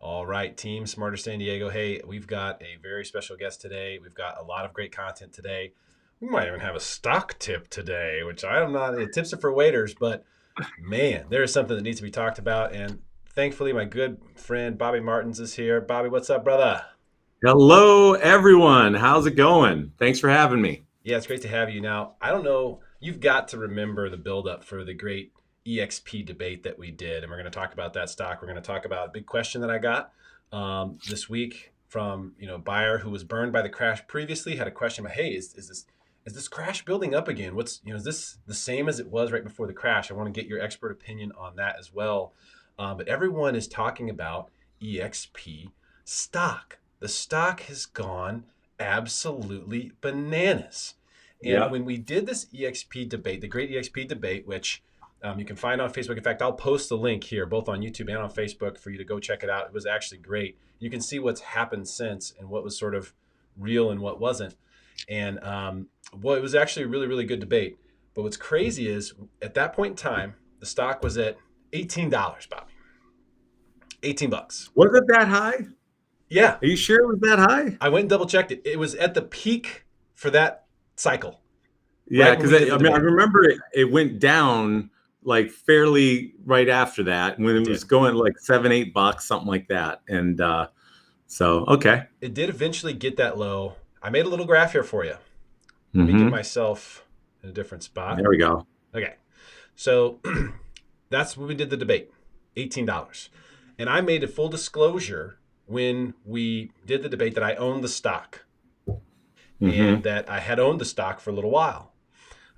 All right, team Smarter San Diego. Hey, we've got a very special guest today. We've got a lot of great content today. We might even have a stock tip today, which I'm not, tips are for waiters, but man, there is something that needs to be talked about. And thankfully, my good friend Bobby Martins is here. Bobby, what's up, brother? Hello, everyone. How's it going? Thanks for having me. Yeah, it's great to have you. Now, I don't know, you've got to remember the buildup for the great EXP debate that we did. And we're going to talk about that stock. We're going to talk about a big question that I got this week from a buyer who was burned by the crash previously, had a question about, hey, is this crash building up again? Is this the same as it was right before the crash? I want to get your expert opinion on that as well. But everyone is talking about EXP stock. The stock has gone absolutely bananas. And Yep. when we did this EXP debate, the great EXP debate, which you can find on Facebook. In fact, I'll post the link here, both on YouTube and on Facebook, for you to go check it out. It was actually great. You can see what's happened since and what was sort of real and what wasn't. And well, it was actually a really, really good debate. But what's crazy is at that point in time, the stock was at $18, Bobby. 18 bucks. Was it that high? Yeah, Are you sure it was that high? I went and double checked it. It was at the peak for that cycle, Yeah, right when because we did the I debate. remember it went down like fairly right after that when It it was did. going like 7, 8 bucks, something like that. And so, okay. It did eventually get that low. I made a little graph here for you. Let me get Hmm. myself in a different spot. There we go. Okay. So that's when we did the debate, $18. And I made a full disclosure when we did the debate that I owned the stock and Hmm. that I had owned the stock for a little while.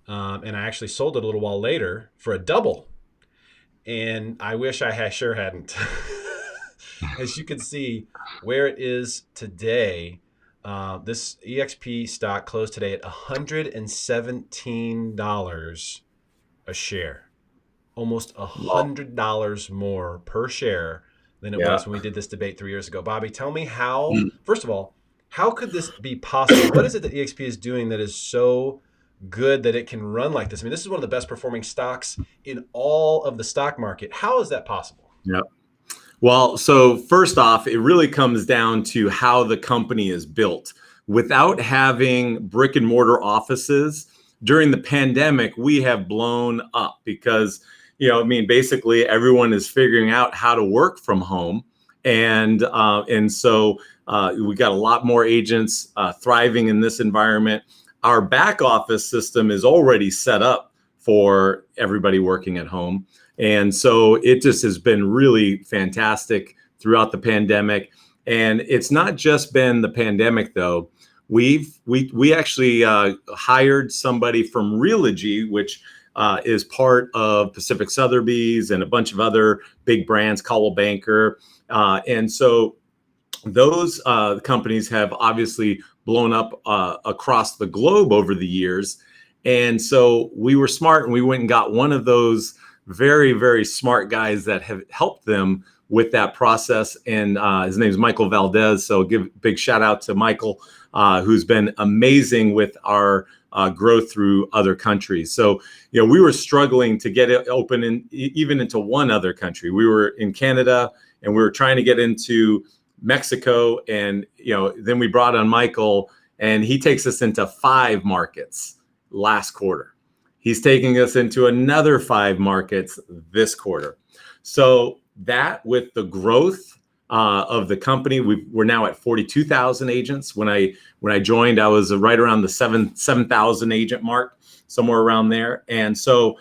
And I actually sold it a little while later for a double. And I wish I sure hadn't. As you can see, where it is today, this EXP stock closed today at $117 a share, almost Well, $100 more per share than it yeah. was when we did this debate 3 years ago. Bobby, tell me how, first of all, how could this be possible? What is it that EXP is doing that is so good that it can run like this? I mean, this is one of the best performing stocks in all of the stock market. How is that possible? Yep. Well, so first off, it really comes down to how the company is built. Without having brick and mortar offices during the pandemic, we have blown up because, I mean, basically everyone is figuring out how to work from home. And so we got a lot more agents thriving in this environment. Our back office system is already set up for everybody working at home. And so it just has been really fantastic throughout the pandemic. And it's not just been the pandemic though. We actually hired somebody from Realogy, which is part of Pacific Sotheby's and a bunch of other big brands, Coldwell Banker, and so those companies have obviously blown up across the globe over the years. And so we were smart and we went and got one of those very, very smart guys that have helped them with that process. And his name is Michael Valdez. So give a big shout out to Michael, who's been amazing with our growth through other countries. So, we were struggling to get it open even into one other country. We were in Canada and we were trying to get into Mexico. And, then we brought on Michael and he takes us into 5 markets last quarter. He's taking us into another 5 markets this quarter. So that with the growth of the company, we're now at 42,000 agents. When I joined, I was right around the 7,000 agent mark, somewhere around there. And so,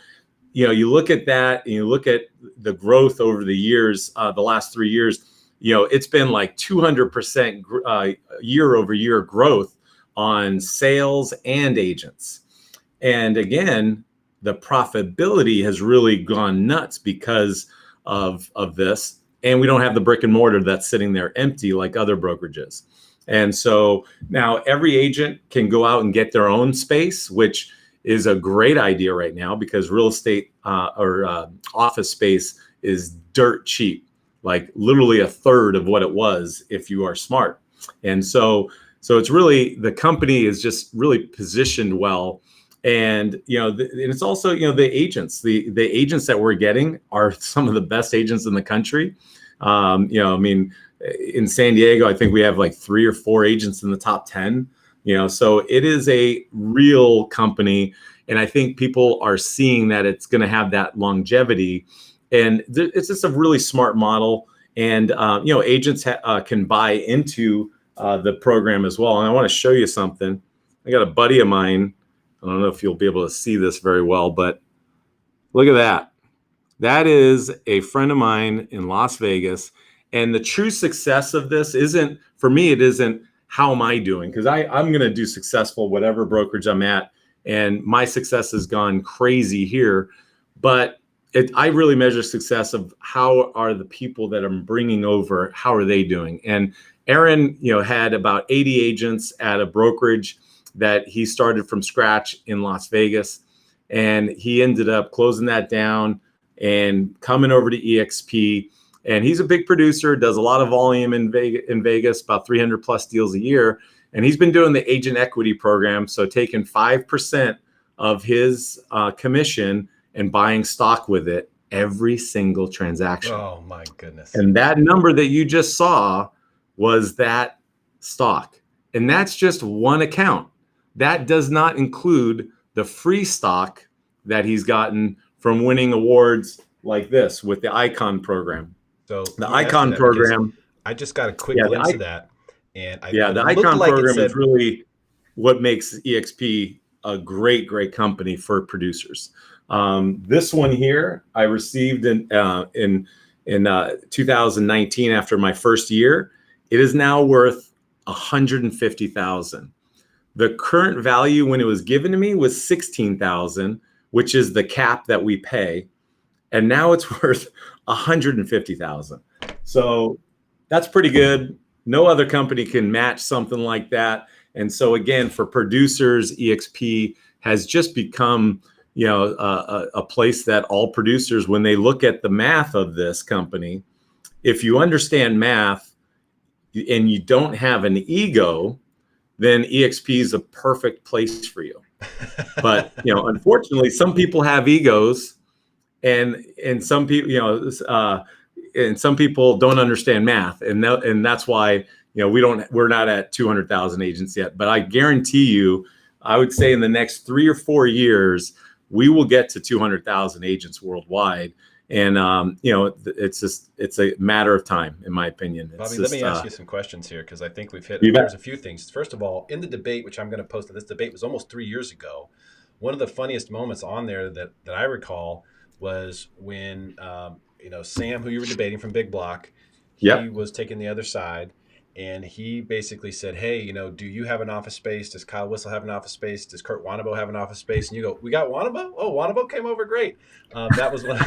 you look at that and you look at the growth over the years, the last 3 years, it's been like 200% year over year growth on sales and agents. And again, the profitability has really gone nuts because of this. And we don't have the brick and mortar that's sitting there empty like other brokerages. And so now every agent can go out and get their own space, which is a great idea right now because real estate or office space is dirt cheap, like literally a third of what it was if you are smart. And so it's really, the company is just really positioned well. And and it's also the agents, the agents that we're getting are some of the best agents in the country. I mean, in San Diego, I think we have like 3 or 4 agents in the top 10. So it is a real company, and I think people are seeing that it's going to have that longevity, and it's just a really smart model. And agents can buy into the program as well. And I want to show you something. I got a buddy of mine. I don't know if you'll be able to see this very well, but look at that. That is a friend of mine in Las Vegas. And the true success of this isn't, for me, it isn't how am I doing? Because I'm going to do successful whatever brokerage I'm at. And my success has gone crazy here. But I really measure success of how are the people that I'm bringing over, how are they doing? And Aaron, had about 80 agents at a brokerage that he started from scratch in Las Vegas. And he ended up closing that down and coming over to EXP. And he's a big producer, does a lot of volume in Vegas, about 300 plus deals a year. And he's been doing the agent equity program. So taking 5% of his commission and buying stock with it every single transaction. Oh my goodness. And that number that you just saw was that stock. And that's just one account. That does not include the free stock that he's gotten from winning awards like this with the Icon program. So the Icon program, I just got a quick glimpse of that. And the Icon program is really what makes EXP a great, great company for producers. This one here, I received in 2019 after my first year. It is now worth $150,000. The current value when it was given to me was $16,000, which is the cap that we pay, and now it's worth $150,000. So that's pretty good. No other company can match something like that. And so again, for producers, EXP has just become, a place that all producers, when they look at the math of this company, if you understand math and you don't have an ego, then EXP is a perfect place for you. But unfortunately, some people have egos, and some people, and some people don't understand math, and that's why we're not at 200,000 agents yet. But I guarantee you, I would say in the next 3 or 4 years, we will get to 200,000 agents worldwide. And it's a matter of time, in my opinion. Bobby, let me ask you some questions here, because I think there's a few things. First of all, in the debate, which I'm going to post, this debate was almost 3 years ago. One of the funniest moments on there that I recall was when Sam, who you were debating from Big Block, he was taking the other side. And he basically said, hey, do you have an office space? Does Kyle Whistle have an office space? Does Kurt Wanabo have an office space? And you go, we got Wanabo? Oh, Wanabo came over, great. That was one.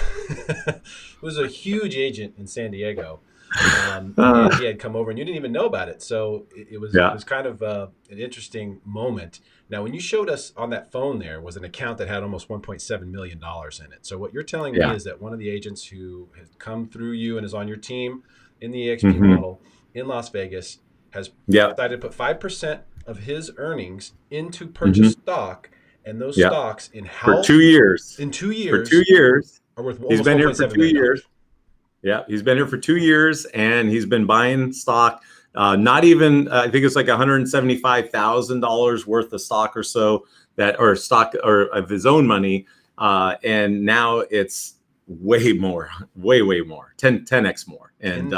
It was a huge agent in San Diego. And he had come over, and you didn't even know about it. So it was kind of an interesting moment. Now, when you showed us on that phone, there was an account that had almost $1.7 million in it. So what you're telling me is that one of the agents who has come through you and is on your team in the EXP model in Las Vegas has decided to put 5% of his earnings into purchase stock, and those stocks for 2 years. In 2 years. For 2 years. Are worth he's been here for 2 years. Yeah, he's been here for 2 years, and he's been buying stock. Not even, I think it's like $175,000 worth of stock or so stock of his own money. And now it's way more, way more, 10x more. And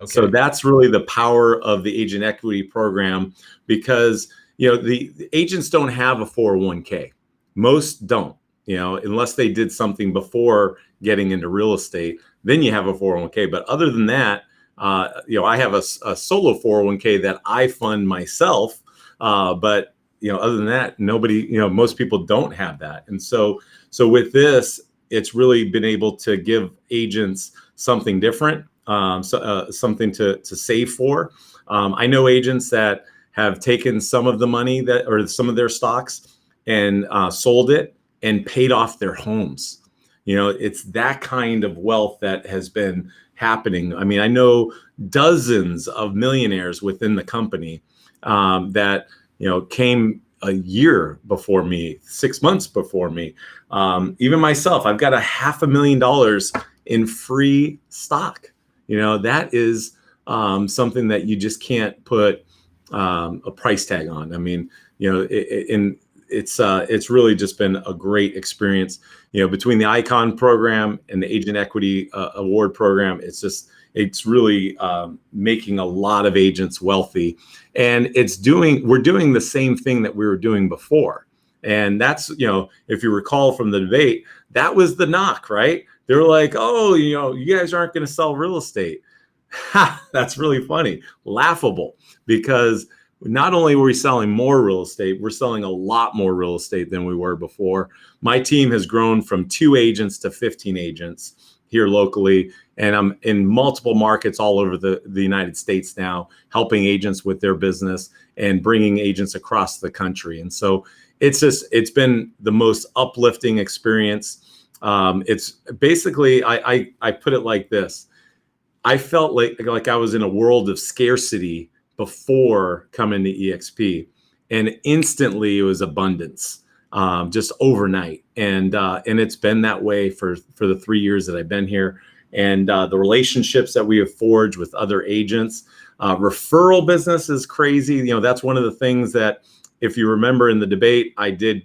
so that's really the power of the agent equity program, because the agents don't have a 401k. Most don't, unless they did something before getting into real estate. Then you have a 401k. But other than that, I have a solo 401k that I fund myself. But other than that, nobody, most people don't have that. And so with this, it's really been able to give agents something different. Something to save for. I know agents that have taken some of the money or some of their stocks and sold it and paid off their homes. It's that kind of wealth that has been happening. I mean, I know dozens of millionaires within the company that came a year before me, 6 months before me. Even myself, I've got $500,000 in free stock. that is something that you just can't put a price tag on. I mean, it's really just been a great experience, between the Icon program and the Agent Equity Award program. It's really making a lot of agents wealthy, and we're doing the same thing that we were doing before. And that's, if you recall from the debate, that was the knock, right? They were like, oh, you guys aren't going to sell real estate. That's really funny, laughable, because not only were we selling more real estate, we're selling a lot more real estate than we were before. My team has grown from 2 agents to 15 agents here locally, and I'm in multiple markets all over the United States now, helping agents with their business and bringing agents across the country. And so it's been the most uplifting experience. It's basically, I put it like this. I felt like I was in a world of scarcity before coming to EXP, and instantly it was abundance, just overnight. And it's been that way for the 3 years that I've been here. And the relationships that we have forged with other agents, referral business is crazy. That's one of the things that, if you remember in the debate, I did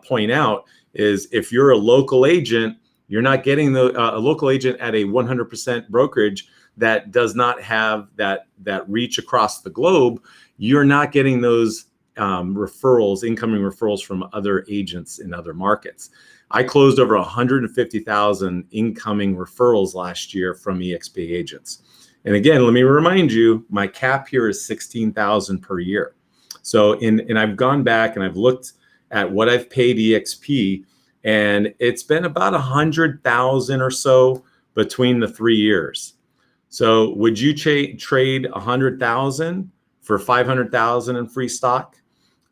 point out, is if you're a local agent, you're not getting a local agent at a 100% brokerage that does not have that reach across the globe. You're not getting those incoming referrals from other agents in other markets. I closed over 150,000 incoming referrals last year from EXP agents. And again, let me remind you, my cap here is 16,000 per year. So and I've gone back and I've looked at what I've paid EXP, and it's been about 100,000 or so between the 3 years. So would you trade 100,000 for 500,000 in free stock?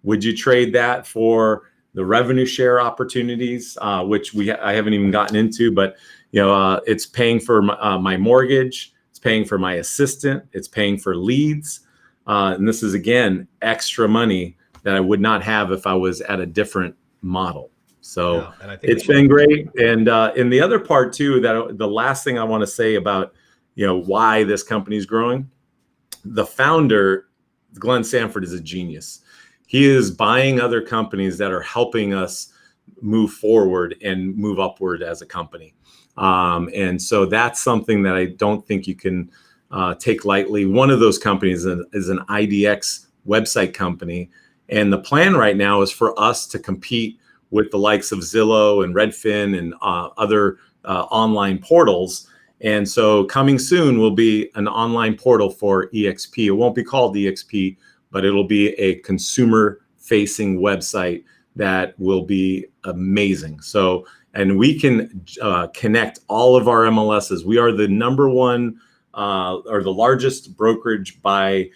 Would you trade that for the revenue share opportunities, which I haven't even gotten into, but it's paying for my mortgage, it's paying for my assistant, it's paying for leads, and this is, again, extra money that I would not have if I was at a different model. So and I think it's been great. And the other part too, that the last thing I want to say about why this company is growing, the founder, Glenn Sanford, is a genius. He is buying other companies that are helping us move forward and move upward as a company. And so that's something that I don't think you can take lightly. One of those companies is an IDX website company. And the plan right now is for us to compete with the likes of Zillow and Redfin and other online portals. And so coming soon will be an online portal for EXP. It won't be called EXP, but it'll be a consumer-facing website that will be amazing. So, and we can connect all of our MLSs. We are the number one or the largest brokerage by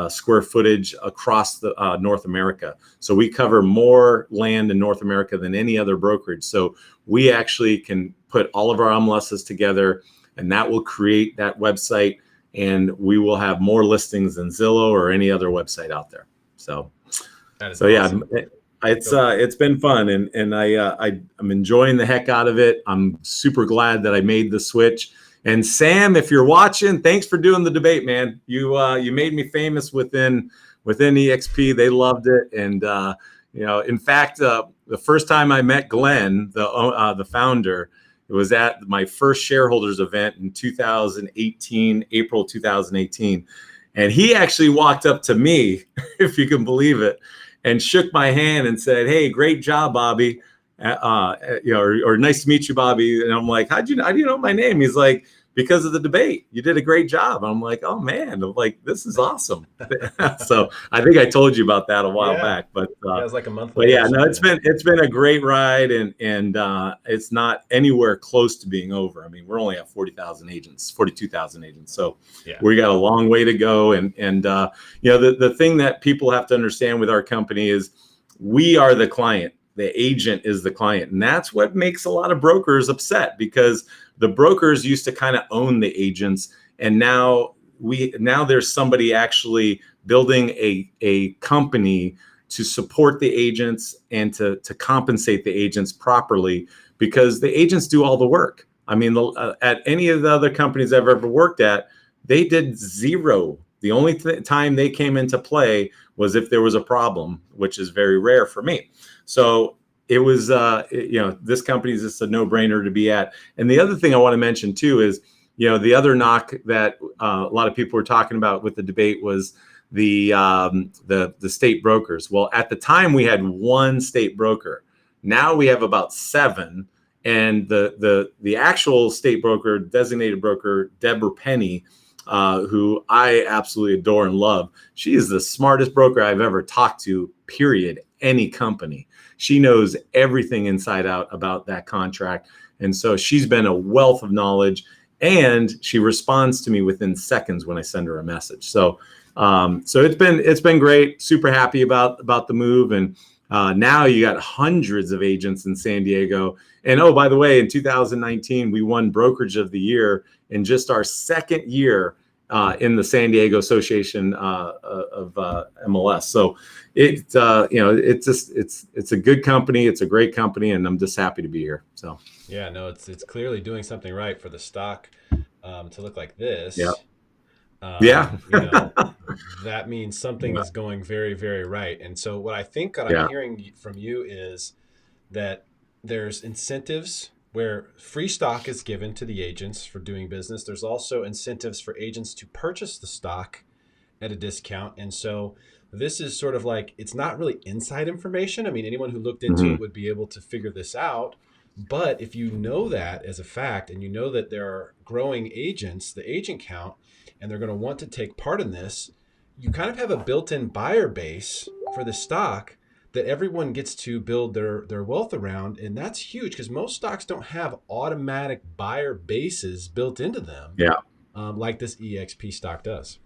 square footage across the North America. So we cover more land in North America than any other brokerage. So we actually can put all of our MLSs together, and that will create that website, and we will have more listings than Zillow or any other website out there. So awesome. Yeah, it's been fun, and I'm enjoying the heck out of it. I'm super glad that I made the switch. And Sam, if you're watching, thanks for doing the debate, man. You made me famous within EXP. They loved it, and in fact, the first time I met Glenn, the founder, it was at my first shareholders event in 2018, April 2018. And he actually walked up to me, if you can believe it, and shook my hand and said, "Hey, great job, Bobby. Or nice to meet you, Bobby." And I'm like, how do you know my name? He's like, "Because of the debate. You did a great job." I'm like, "Oh man," I'm like, "This is awesome." So I think I told you about that a while back, but it was like a month. But yeah, no, it's been a great ride, and it's not anywhere close to being over. I mean, we're only at 42,000 agents, so we got a long way to go. And the thing that people have to understand with our company is we are the client. The agent is the client. And that's what makes a lot of brokers upset, because the brokers used to kind of own the agents. And now there's somebody actually building a company to support the agents and to compensate the agents properly, because the agents do all the work. I mean, at any of the other companies I've ever worked at, they did zero. The only time they came into play was if there was a problem, which is very rare for me. So it was, this company is just a no-brainer to be at. And the other thing I want to mention too is, the other knock that a lot of people were talking about with the debate was the state brokers. Well, at the time we had one state broker. Now we have about 7, and the actual state broker, designated broker, Deborah Penny, who I absolutely adore and love. She is the smartest broker I've ever talked to, period, any company. She knows everything inside out about that contract. And so she's been a wealth of knowledge, and she responds to me within seconds when I send her a message. So it's been great. Super happy about the move. And now you got hundreds of agents in San Diego. And oh, by the way, in 2019, we won Brokerage of the Year in just our second year in the San Diego Association of MLS. So it's a good company. It's a great company, and I'm just happy to be here. So yeah, no, it's clearly doing something right for the stock to look like this. Yeah. Yeah. That means something is going very, very right. And so what I think that I'm hearing from you is that there's incentives where free stock is given to the agents for doing business. There's also incentives for agents to purchase the stock at a discount. And so this is sort of like, it's not really inside information. I mean, anyone who looked into it would be able to figure this out. But if you know that as a fact, and you know that there are growing agents, the agent count, and they're going to want to take part in this, you kind of have a built-in buyer base for the stock that everyone gets to build their wealth around. And that's huge, because most stocks don't have automatic buyer bases built into them. Yeah. Like this EXP stock does.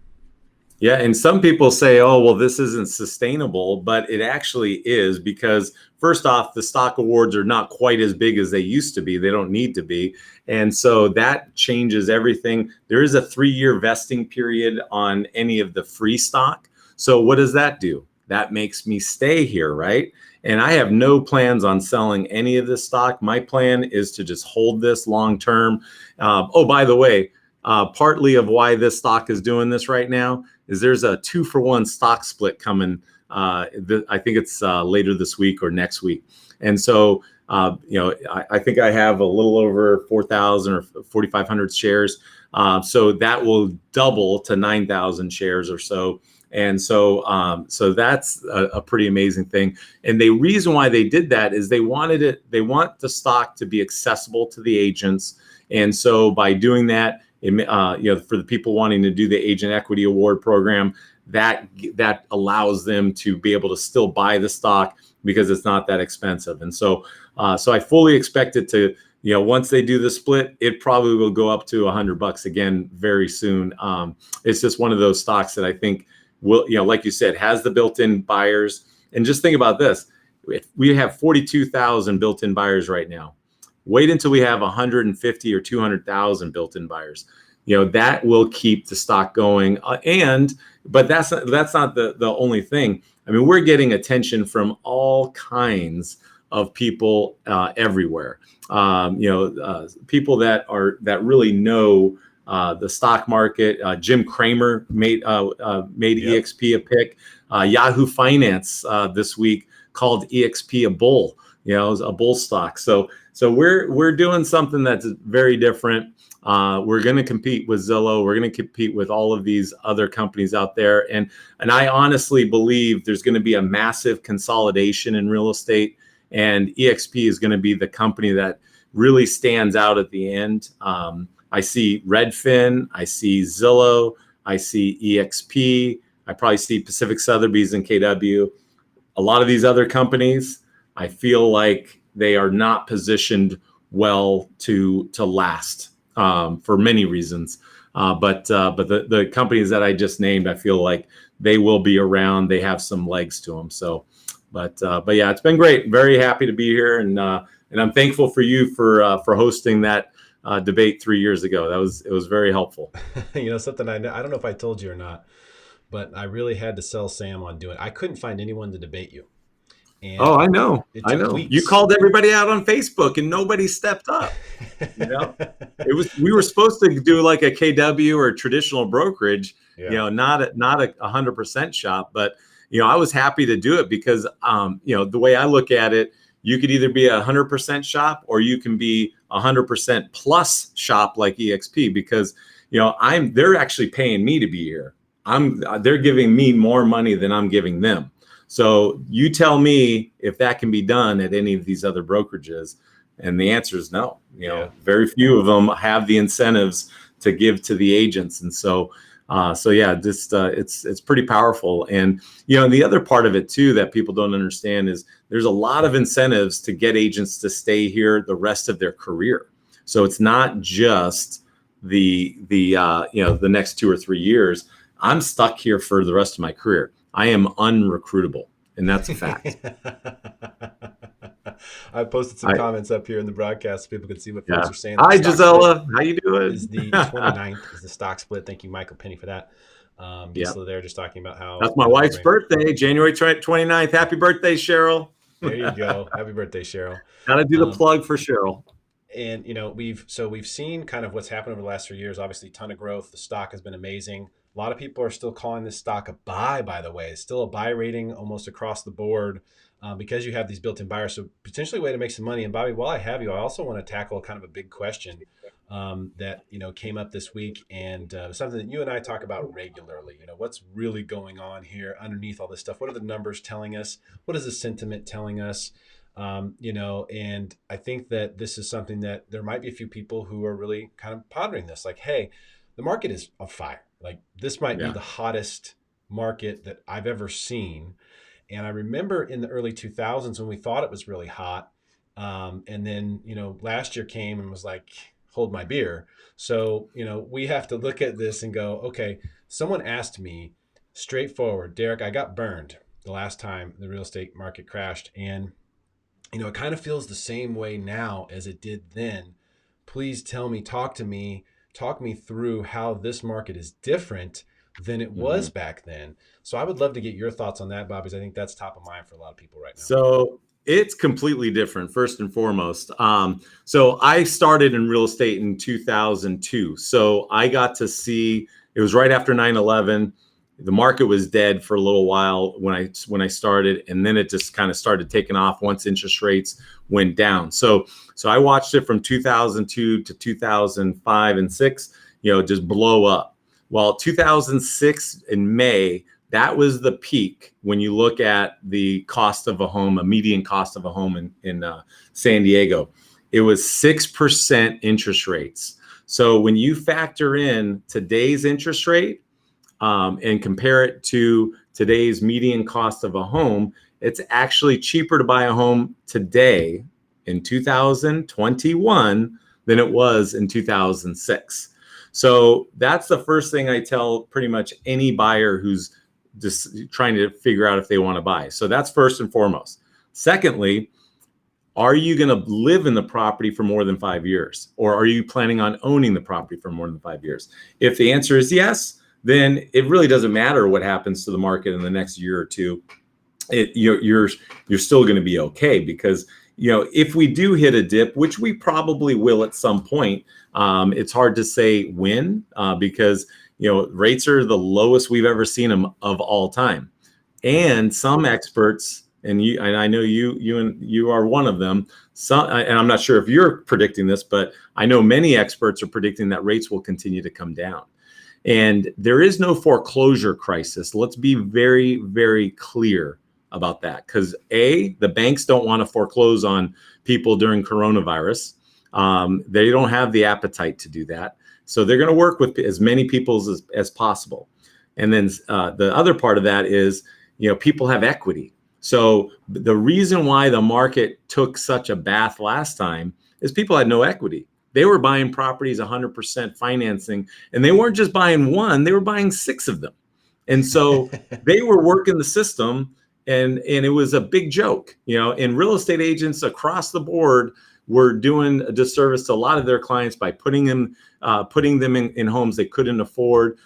Yeah. And some people say, oh, well, this isn't sustainable, but it actually is, because first off, the stock awards are not quite as big as they used to be. They don't need to be. And so that changes everything. There is a 3-year vesting period on any of the free stock. So what does that do? That makes me stay here, right? And I have no plans on selling any of this stock. My plan is to just hold this long term. Oh, by the way, partly of why this stock is doing this right now is there's a 2-for-1 stock split coming. I think it's later this week or next week. And so, I think I have a little over 4,000 or 4,500 shares. So that will double to 9,000 shares or so. And so, so that's a pretty amazing thing. And the reason why they did that is they want the stock to be accessible to the agents. And so by doing that, for the people wanting to do the Agent Equity Award program, that allows them to be able to still buy the stock because it's not that expensive. And so, so I fully expect it to, once they do the split, it probably will go up to $100 again very soon. It's just one of those stocks that I think will, like you said, has the built-in buyers. And just think about this: we have 42,000 built-in buyers right now. Wait until we have 150 or 200,000 built-in buyers. That will keep the stock going. But that's not the only thing. I mean, we're getting attention from all kinds of people everywhere. People that really know the stock market. Jim Cramer made EXP a pick. Yahoo Finance this week called EXP a bull. It was a bull stock. So we're doing something that's very different. We're going to compete with Zillow. We're going to compete with all of these other companies out there. And I honestly believe there's going to be a massive consolidation in real estate, and EXP is going to be the company that really stands out at the end. I see Redfin, I see Zillow, I see EXP, I probably see Pacific Sotheby's and KW. A lot of these other companies, I feel like they are not positioned well to last for many reasons. But the companies that I just named, I feel like they will be around. They have some legs to them. So, but yeah, it's been great. Very happy to be here, and I'm thankful for you for hosting that debate 3 years ago. It was very helpful. Something I don't know if I told you or not, but I really had to sell Sam on doing it. I couldn't find anyone to debate you. Oh, And I know. it I took know. You weeks. called everybody out on Facebook and nobody stepped up. You know, we were supposed to do like a KW or a traditional brokerage, Yeah. not a 100% shop, but I was happy to do it because the way I look at it, you could either be 100% shop or you can be 100% plus shop like EXP because they're actually paying me to be here. They're giving me more money than I'm giving them. So you tell me if that can be done at any of these other brokerages. And the answer is no. Very few of them have the incentives to give to the agents. And so yeah, just it's pretty powerful. And the other part of it too that people don't understand is there's a lot of incentives to get agents to stay here the rest of their career. So it's not just the next 2 or 3 years. I'm stuck here for the rest of my career. I am unrecruitable, and that's a fact. I posted some comments up here in the broadcast so people can see what folks are saying. Hi, Gisela. How you doing? Is the 29th is the stock split. Thank you, Michael Penny, for that. Gisela there just talking about how that's my wife's birthday, January 29th. Happy birthday, Cheryl. There you go. Happy birthday, Cheryl. Gotta do the plug for Cheryl. And we've seen kind of what's happened over the last 3 years. Obviously, ton of growth. The stock has been amazing. A lot of people are still calling this stock a buy, by the way. It's still a buy rating almost across the board because you have these built-in buyers. So potentially a way to make some money. And Bobby, while I have you, I also want to tackle kind of a big question that came up this week and something that you and I talk about regularly. What's really going on here underneath all this stuff? What are the numbers telling us? What is the sentiment telling us? And I think that this is something that there might be a few people who are really kind of pondering this, like, hey, the market is on fire. Like this might be the hottest market that I've ever seen. And I remember in the early 2000s when we thought it was really hot. And then, last year came and was like, hold my beer. So, we have to look at this and go, okay, someone asked me straightforward, Derrick, I got burned the last time the real estate market crashed. And it kind of feels the same way now as it did then. Please tell me, talk me through how this market is different than it was back then. So I would love to get your thoughts on that, Bob, because I think that's top of mind for a lot of people right now. So it's completely different, first and foremost. So I started in real estate in 2002. So I got to see, it was right after 9/11. The market was dead for a little while when I started, and then it just kind of started taking off once interest rates went down. So I watched it from 2002 to 2005 and 6, just blow up. Well, 2006 in May, that was the peak when you look at the cost of a home, a median cost of a home in San Diego. It was 6% interest rates. So when you factor in today's interest rate, and compare it to today's median cost of a home, it's actually cheaper to buy a home today in 2021 than it was in 2006. So that's the first thing I tell pretty much any buyer who's just trying to figure out if they want to buy. So that's first and foremost. Secondly, are you going to live in the property for more than 5 years? Or are you planning on owning the property for more than 5 years? If the answer is yes, then it really doesn't matter what happens to the market in the next year or two. You're still going to be okay because if we do hit a dip, which we probably will at some point, it's hard to say when because rates are the lowest we've ever seen them of all time, and some experts, and I know you are one of them. And I'm not sure if you're predicting this, but I know many experts are predicting that rates will continue to come down. And there is no foreclosure crisis. Let's be very, very clear about that. Because the banks don't want to foreclose on people during coronavirus. They don't have the appetite to do that. So they're going to work with as many people as possible. And then the other part of that is, people have equity. So the reason why the market took such a bath last time is people had no equity. They were buying properties 100% financing, and they weren't just buying one, they were buying 6 of them. And so they were working the system, and it was a big joke, and real estate agents across the board were doing a disservice to a lot of their clients by putting them in homes they couldn't afford,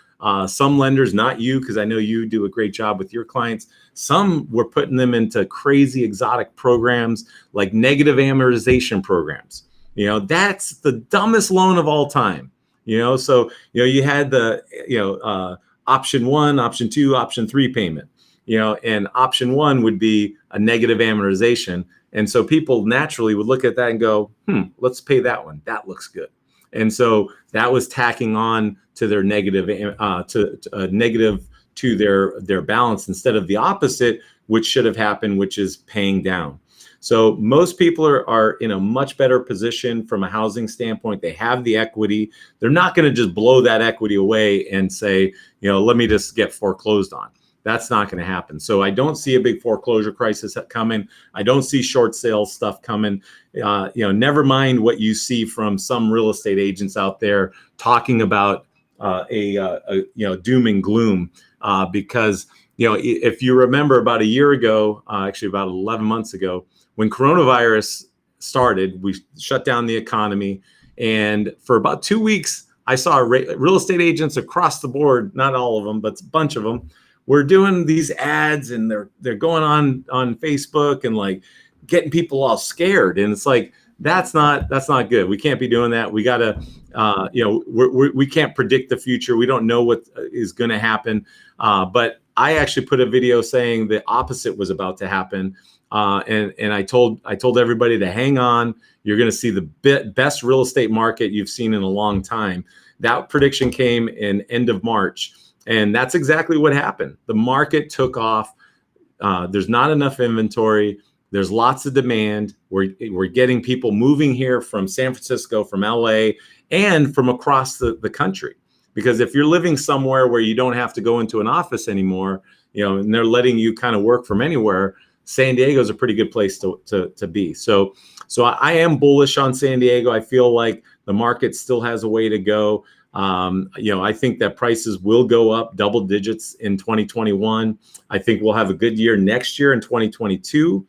Some lenders, not you, because I know you do a great job with your clients. Some were putting them into crazy exotic programs like negative amortization programs. That's the dumbest loan of all time. So you had the option one, option two, option three payment. And option one would be a negative amortization. And so people naturally would look at that and go, let's pay that one. That looks good. And so that was tacking on to their negative, negative to their balance instead of the opposite, which should have happened, which is paying down. So most people are in a much better position from a housing standpoint. They have the equity. They're not going to just blow that equity away and say, let me just get foreclosed on. That's not going to happen. So I don't see a big foreclosure crisis coming. I don't see short sale stuff coming. Never mind what you see from some real estate agents out there talking about doom and gloom, because if you remember about a year ago, actually about 11 months ago, when coronavirus started, we shut down the economy, and for about 2 weeks, I saw real estate agents across the board, not all of them, but a bunch of them, we're doing these ads, and they're going on Facebook and like getting people all scared. And it's like, that's not good. We can't be doing that. We got to, we can't predict the future. We don't know what is going to happen. But I actually put a video saying the opposite was about to happen. And I told everybody to hang on. You're going to see the best real estate market you've seen in a long time. That prediction came in end of March. And that's exactly what happened. The market took off. There's not enough inventory. There's lots of demand. We're getting people moving here from San Francisco, from LA, and from across the country. Because if you're living somewhere where you don't have to go into an office anymore, and they're letting you kind of work from anywhere, San Diego is a pretty good place to be. So I am bullish on San Diego. I feel like the market still has a way to go. I think that prices will go up double digits in 2021. I think we'll have a good year next year in 2022.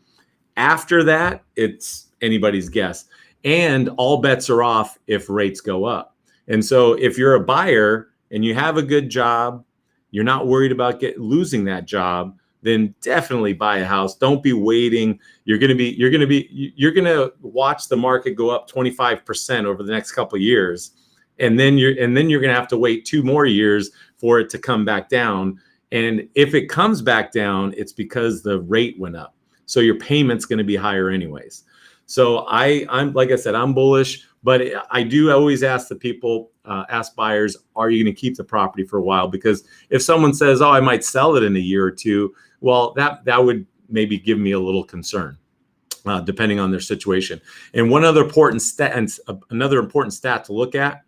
After that, it's anybody's guess. And all bets are off if rates go up. And so if you're a buyer and you have a good job, you're not worried about losing that job, then definitely buy a house. Don't be waiting. You're going to watch the market go up 25% over the next couple of years. And then you're going to have to wait 2 more years for it to come back down. And if it comes back down, it's because the rate went up. So your payment's going to be higher anyways. So I'm like I said, I'm bullish, but I do always ask the people, ask buyers, are you going to keep the property for a while? Because if someone says, oh, I might sell it in a year or two, well, that would maybe give me a little concern, depending on their situation. And one other important stat, to look at,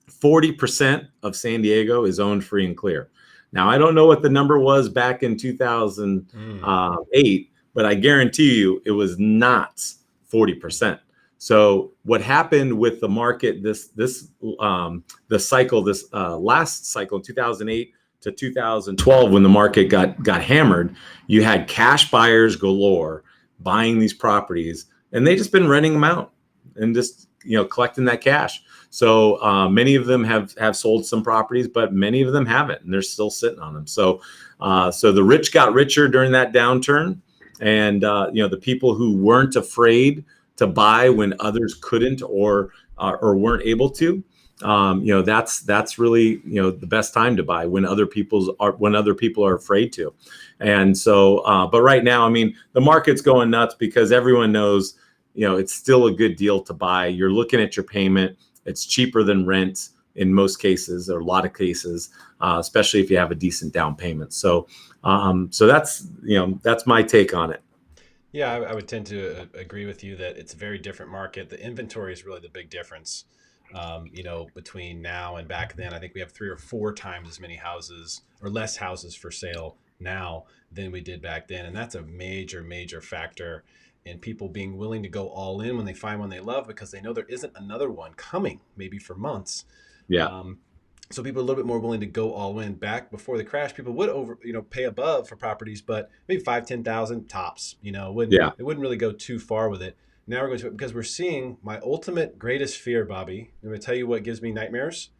40% of San Diego is owned free and clear. Now, I don't know what the number was back in 2008, but I guarantee you it was not 40%. So what happened with the market last cycle in 2008 to 2012, when the market got hammered, you had cash buyers galore buying these properties, and they just been renting them out and just collecting that cash. So many of them have sold some properties, but many of them haven't, and they're still sitting on them. So the rich got richer during that downturn, and the people who weren't afraid to buy when others couldn't or weren't able to, that's really the best time to buy, when other people are afraid to. And so, but right now, I mean, the market's going nuts because everyone knows it's still a good deal to buy. You're looking at your payment. It's cheaper than rent in most cases, or a lot of cases, especially if you have a decent down payment. So that's my take on it. Yeah, I would tend to agree with you that it's a very different market. The inventory is really the big difference, between now and back then. I think we have 3 or 4 times as many houses or less houses for sale now than we did back then. And that's a major, major factor in people being willing to go all in when they find one they love, because they know there isn't another one coming, maybe for months. Yeah. So people are a little bit more willing to go all in. Back before the crash, people would pay above for properties, but maybe 5,000-10,000 tops. It wouldn't really go too far with it. Now we're going to, because we're seeing my ultimate greatest fear, Bobby. I'm going to tell you what gives me nightmares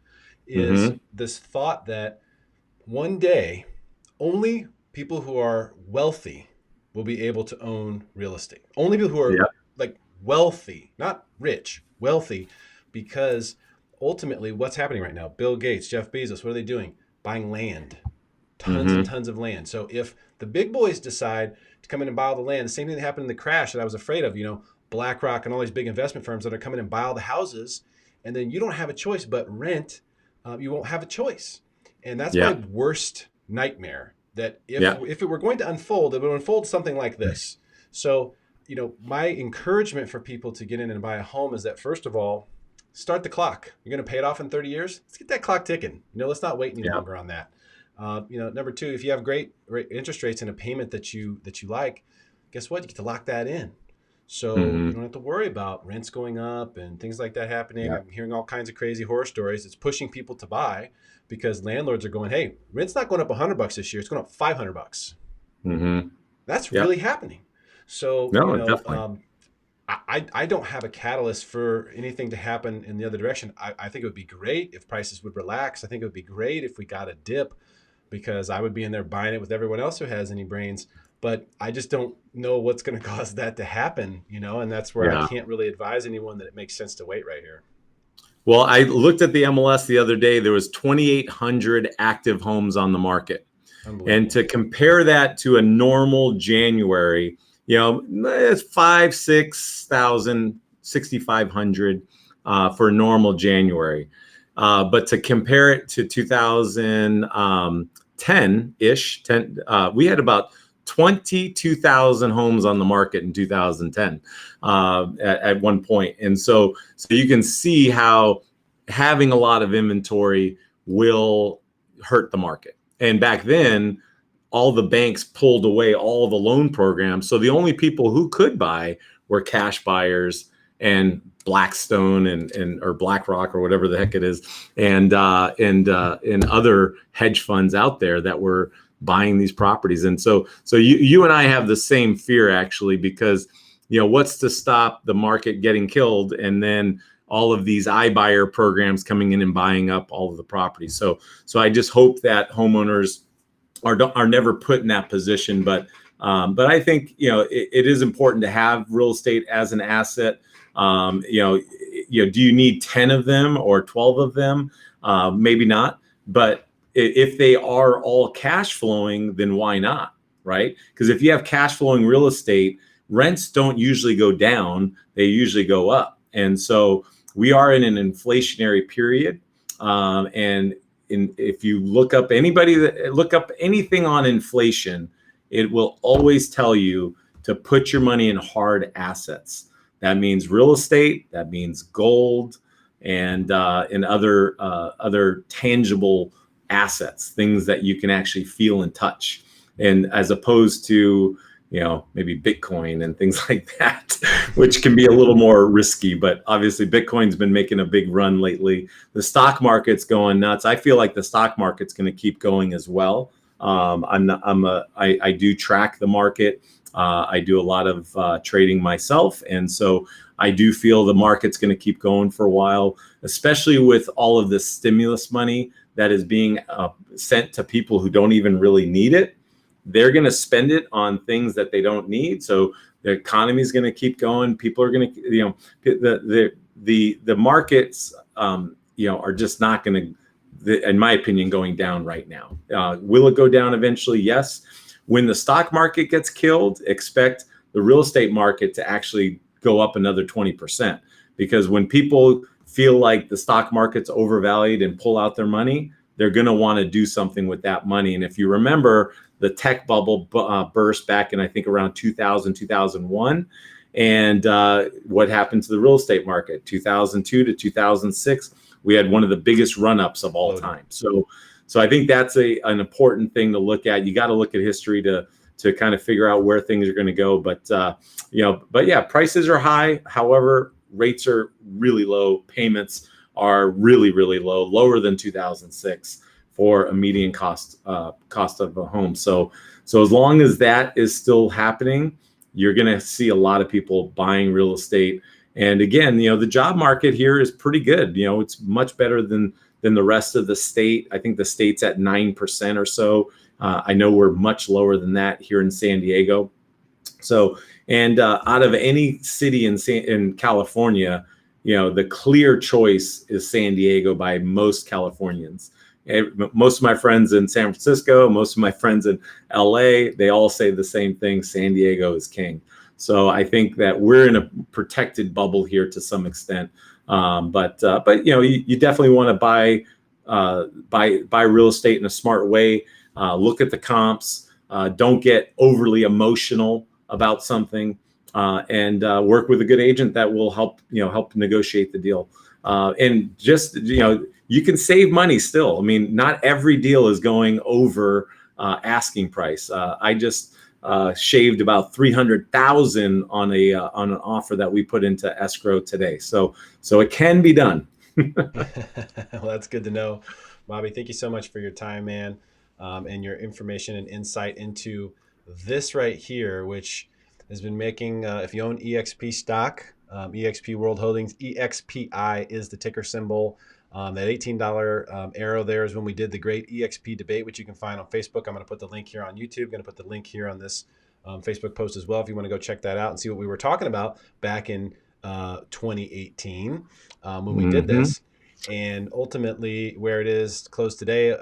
is this thought that one day, only people who are wealthy will be able to own real estate. Only people who are Yeah. like wealthy, not rich, wealthy, because ultimately what's happening right now, Bill Gates, Jeff Bezos, what are they doing? Buying land, tons and Mm-hmm. tons of land. So if the big boys decide to come in and buy all the land, the same thing that happened in the crash that I was afraid of, BlackRock and all these big investment firms that are coming and buy all the houses, and then you don't have a choice but rent. You won't have a choice, and that's my Yeah. worst nightmare. That Yeah. if it were going to unfold, it would unfold something like this. So, my encouragement for people to get in and buy a home is that first of all, start the clock. You're going to pay it off in 30 years. Let's get that clock ticking. Let's not wait any Yeah. longer on that. Number two, if you have great interest rates and a payment that you like, guess what? You get to lock that in. So you Mm-hmm. don't have to worry about rents going up and things like that happening. Yeah. I'm hearing all kinds of crazy horror stories. It's pushing people to buy because landlords are going, hey, rent's not going up $100 this year. It's going up $500. Mm-hmm. That's Yeah. really happening. So, No, definitely. I don't have a catalyst for anything to happen in the other direction. I think it would be great if prices would relax. I think it would be great if we got a dip because I would be in there buying it with everyone else who has any brains. But I just don't know what's going to cause that to happen, and that's where I Yeah. can't really advise anyone that it makes sense to wait right here. Well, I looked at the MLS the other day. There was 2,800 active homes on the market. And Unbelievable. to compare that to a normal January, it's 5, 6,000, 6,500 for a normal January. But to compare it to 2010-ish, we had about 22,000 homes on the market in 2010 at one point. And so you can see how having a lot of inventory will hurt the market. And back then, all the banks pulled away all the loan programs. So the only people who could buy were cash buyers and Blackstone and or BlackRock or whatever the heck it is, and other hedge funds out there that were buying these properties. And so you and I have the same fear actually, because what's to stop the market getting killed and then all of these iBuyer programs coming in and buying up all of the properties. So I just hope that homeowners are never put in that position. But I think it is important to have real estate as an asset. Do you need 10 of them or 12 of them? Maybe not. But if they are all cash flowing, then why not? Right? Because if you have cash flowing real estate, rents don't usually go down; they usually go up. And so we are in an inflationary period, and if you look up anything on inflation, it will always tell you to put your money in hard assets. That means real estate, that means gold, and other tangible assets, things that you can actually feel and touch, and as opposed to maybe Bitcoin and things like that, which can be a little more risky. But obviously, Bitcoin's been making a big run lately. The stock market's going nuts. I feel like the stock market's going to keep going as well. I do track the market. I do a lot of trading myself, and so I do feel the market's going to keep going for a while, especially with all of this stimulus money that is being sent to people who don't even really need it. They're going to spend it on things that they don't need. So the economy is going to keep going. People are going to, the markets, are just not going to, in my opinion, going down right now. Will it go down eventually? Yes. When the stock market gets killed, expect the real estate market to actually go up another 20%. Because when people feel like the stock market's overvalued and pull out their money, they're going to want to do something with that money. And if you remember, the tech bubble burst back in, I think, around 2000, 2001. And what happened to the real estate market? 2002 to 2006, we had one of the biggest run-ups of all time. So I think that's an important thing to look at. You got to look at history to kind of figure out where things are going to go. But yeah, prices are high. However, rates are really low. Payments are really, really low, lower than 2006 for a median cost of a home. So as long as that is still happening, you're going to see a lot of people buying real estate. And again, the job market here is pretty good. It's much better than than the rest of the state. I think the state's at 9% or so. I know we're much lower than that here in San Diego. So, and out of any city in California, the clear choice is San Diego by most Californians. Most of my friends in San Francisco, most of my friends in LA, they all say the same thing: San Diego is king. So I think that we're in a protected bubble here to some extent. But you definitely want to buy real estate in a smart way. Look at the comps. Don't get overly emotional about something, and work with a good agent that will help negotiate the deal. And just you can save money still. I mean, not every deal is going over asking price. I just shaved about $300,000 on an offer that we put into escrow today. So it can be done. Well, that's good to know, Bobby. Thank you so much for your time, man, and your information and insight into this right here, which has been making, if you own EXP stock, EXP World Holdings, EXPI is the ticker symbol. That $18 arrow there is when we did the great EXP debate, which you can find on Facebook. I'm going to put the link here on YouTube. Going to put the link here on this Facebook post as well if you want to go check that out and see what we were talking about back in 2018 when we did this. And ultimately, where it is closed today,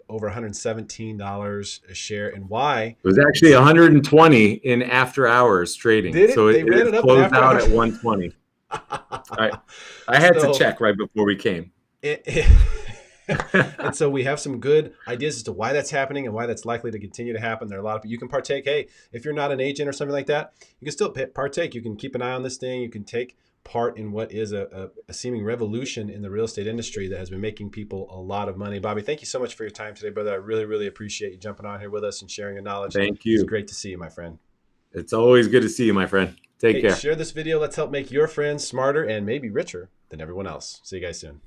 over $117 a share, and why? It was actually 120 in after hours trading. Did it? So they ran it up closed after out hours? at 120. I had to check right before we came. And so we have some good ideas as to why that's happening and why that's likely to continue to happen. There are a lot of people you can partake. Hey, if you're not an agent or something like that, you can still partake. You can keep an eye on this thing. You can take part in what is a seeming revolution in the real estate industry that has been making people a lot of money. Bobby, thank you so much for your time today, brother. I really, really appreciate you jumping on here with us and sharing your knowledge. Thank you. It's great to see you, my friend. It's always good to see you, my friend. Take care. Share this video. Let's help make your friends smarter and maybe richer than everyone else. See you guys soon.